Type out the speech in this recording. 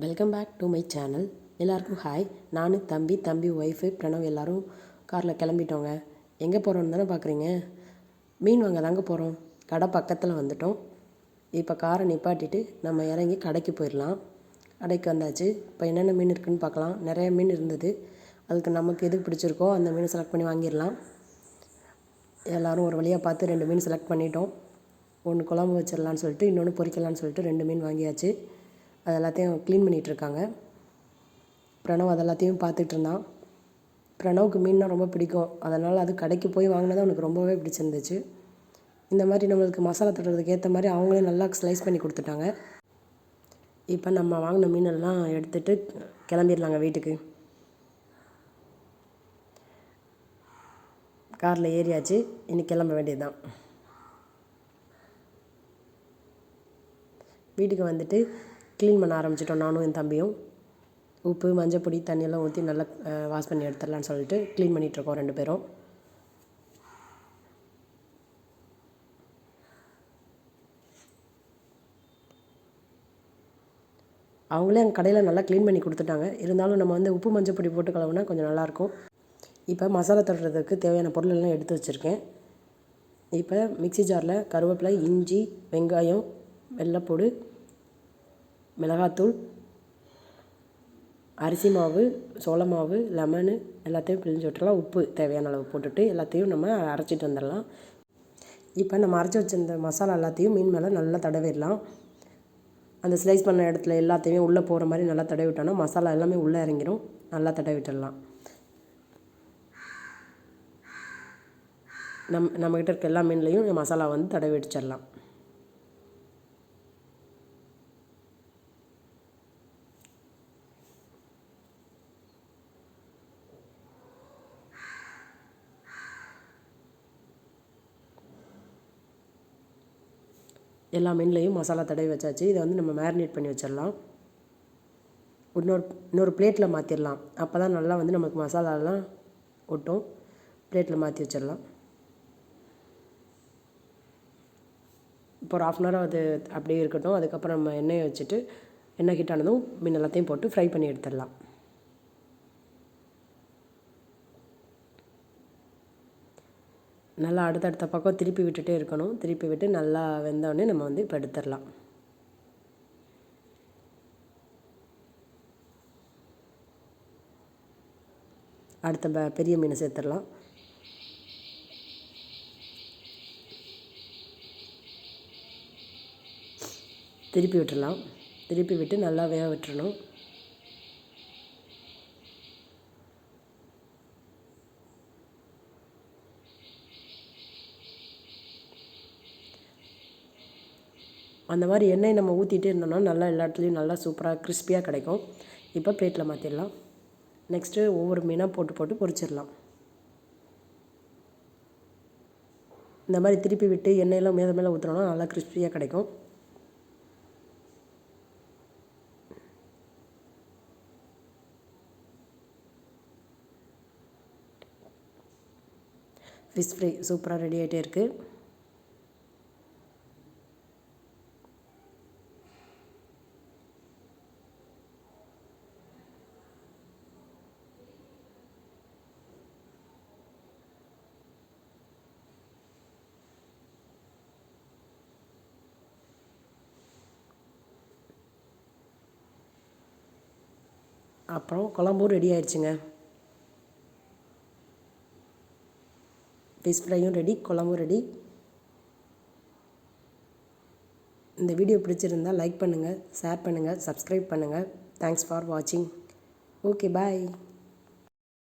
Welcome back to my channel. எல்லாருக்கும் hi. நான் தம்பி ஒய்ஃபு பிரணவ் எல்லோரும் காரில் கிளம்பிட்டோங்க. எங்கே போகிறோன்னு தானே பார்க்குறீங்க? மீன் வாங்க தாங்க போகிறோம். கடை பக்கத்தில் வந்துட்டோம். இப்போ காரை நிப்பாட்டிட்டு நம்ம இறங்கி கடைக்கு போயிடலாம். கடைக்கு வந்தாச்சு. இப்போ என்னென்ன மீன் இருக்குதுன்னு பார்க்கலாம். நிறைய மீன் இருந்தது. அதுக்கு நமக்கு எது பிடிச்சிருக்கோ அந்த மீன் செலக்ட் பண்ணி வாங்கிடலாம். எல்லோரும் ஒரு வழியாக பார்த்து 2 மீன் செலக்ட் பண்ணிட்டோம். ஒன்று குழம்பு வச்சிடலான்னு சொல்லிட்டு இன்னொன்று பொரிக்கலான்னு சொல்லிட்டு 2 மீன் வாங்கியாச்சு. அது எல்லாத்தையும் க்ளீன் பண்ணிகிட்ருக்காங்க. பிரணவ் அது எல்லாத்தையும் பார்த்துட்டு இருந்தான். பிரணவுக்கு மீன்னா ரொம்ப பிடிக்கும். அதனால் அது கடைக்கு போய் வாங்கினது அவனுக்கு ரொம்பவே பிடிச்சிருந்துச்சு. இந்த மாதிரி நம்மளுக்கு மசாலா தட்டுறதுக்கு ஏற்ற மாதிரி அவங்களே நல்லா ஸ்லைஸ் பண்ணி கொடுத்துட்டாங்க. இப்போ நம்ம வாங்கின மீனெல்லாம் எடுத்துகிட்டு கிளம்பிடலாங்க வீட்டுக்கு. காரில் ஏறியாச்சு. இன்னைக்கு கிளம்ப வேண்டியது தான். வீட்டுக்கு வந்துட்டு க்ளீன் பண்ண ஆரம்பிச்சிட்டோம். நானும் என் தம்பியும் உப்பு மஞ்சப்பொடி தண்ணியெல்லாம் ஊற்றி நல்லா வாஷ் பண்ணி எடுத்துடலான்னு சொல்லிட்டு க்ளீன் பண்ணிகிட்ருக்கோம் 2 பேரும். அவங்களே அங்கே கடையில் நல்லா க்ளீன் பண்ணி கொடுத்துட்டாங்க. இருந்தாலும் நம்ம வந்து உப்பு மஞ்சப்பொடி போட்டு கழுவுனா கொஞ்சம் நல்லாயிருக்கும். இப்போ மசாலா தட்டுறதுக்கு தேவையான பொருள் எல்லாம் எடுத்து வச்சுருக்கேன். இப்போ மிக்ஸி ஜாரில் கருவேப்பிலை, இஞ்சி, வெங்காயம், வெள்ளைப்பூடு, மிளகாத்தூள், அரிசி மாவு, சோள மாவு, லெமனு எல்லாத்தையும் பிழிஞ்சு விட்டுறலாம். உப்பு தேவையான அளவு போட்டுட்டு எல்லாத்தையும் நம்ம அரைச்சிட்டு வந்துடலாம். இப்போ நம்ம அரைச்சி வச்சிருந்த மசாலா எல்லாத்தையும் மீன் மேலே நல்லா தடவிடலாம். அந்த ஸ்லைஸ் பண்ண இடத்துல எல்லாத்தையுமே உள்ளே போகிற மாதிரி நல்லா தடவி விட்டோன்னா மசாலா எல்லாமே உள்ளே இறங்கிடும். நல்லா தடவி விட்டுடலாம். நம்மக்கிட்ட இருக்க எல்லா மீன்லேயும் மசாலா வந்து தடவி வச்சிடலாம். எல்லா மீன்லேயும் மசாலா தடவி வச்சாச்சு. இதை வந்து நம்ம மேரினேட் பண்ணி வச்சிடலாம். இன்னொரு பிளேட்டில் மாற்றிடலாம். அப்போ தான் நல்லா வந்து நமக்கு மசாலாலாம் ஒட்டும். பிளேட்டில் மாற்றி வச்சிடலாம். இப்போ ஒரு 1/2 hour அது அப்படியே இருக்கட்டும். அதுக்கப்புறம் நம்ம எண்ணெயை வச்சுட்டு எண்ணெய் ஹீட்டானதும் மீன் எல்லாத்தையும் போட்டு ஃப்ரை பண்ணி எடுத்துடலாம். நல்லா அடுத்தடுத்த பக்கம் திருப்பி விட்டுட்டே இருக்கணும். திருப்பி விட்டு நல்லா வெந்தோடனே நம்ம வந்து இப்போ எடுத்துடலாம். அடுத்த பெரிய மீனை சேர்த்துடலாம். திருப்பி விட்டுடலாம். திருப்பி விட்டு நல்லா வேக விட்டுறணும். அந்த மாதிரி எண்ணெய் நம்ம ஊற்றிட்டே இருந்தோம்னா நல்லா எல்லா இடத்துலையும் நல்லா சூப்பராக கிறிஸ்பியாக கிடைக்கும். இப்போ பிளேட்டில் மாற்றிடலாம். நெக்ஸ்ட்டு ஒவ்வொரு மீனாக போட்டு பொரிச்சிடலாம். இந்த மாதிரி திருப்பி விட்டு எண்ணெயெல்லாம் மேலே ஊற்றினோம்னா நல்லா கிறிஸ்பியாக கிடைக்கும். ஃபிஷ் ஃப்ரை சூப்பராக ரெடி ஆகிட்டே இருக்குது. அப்புறம் குழம்பும் ரெடி ஆயிடுச்சுங்க. ஃபிஷ் ஃப்ரையும் ரெடி, குழம்பும் ரெடி. இந்த வீடியோ பிடிச்சிருந்தால் லைக் பண்ணுங்கள், ஷேர் பண்ணுங்கள், சப்ஸ்கிரைப் பண்ணுங்கள். தேங்க்ஸ் ஃபார் வாட்சிங். ஓகே, பாய்.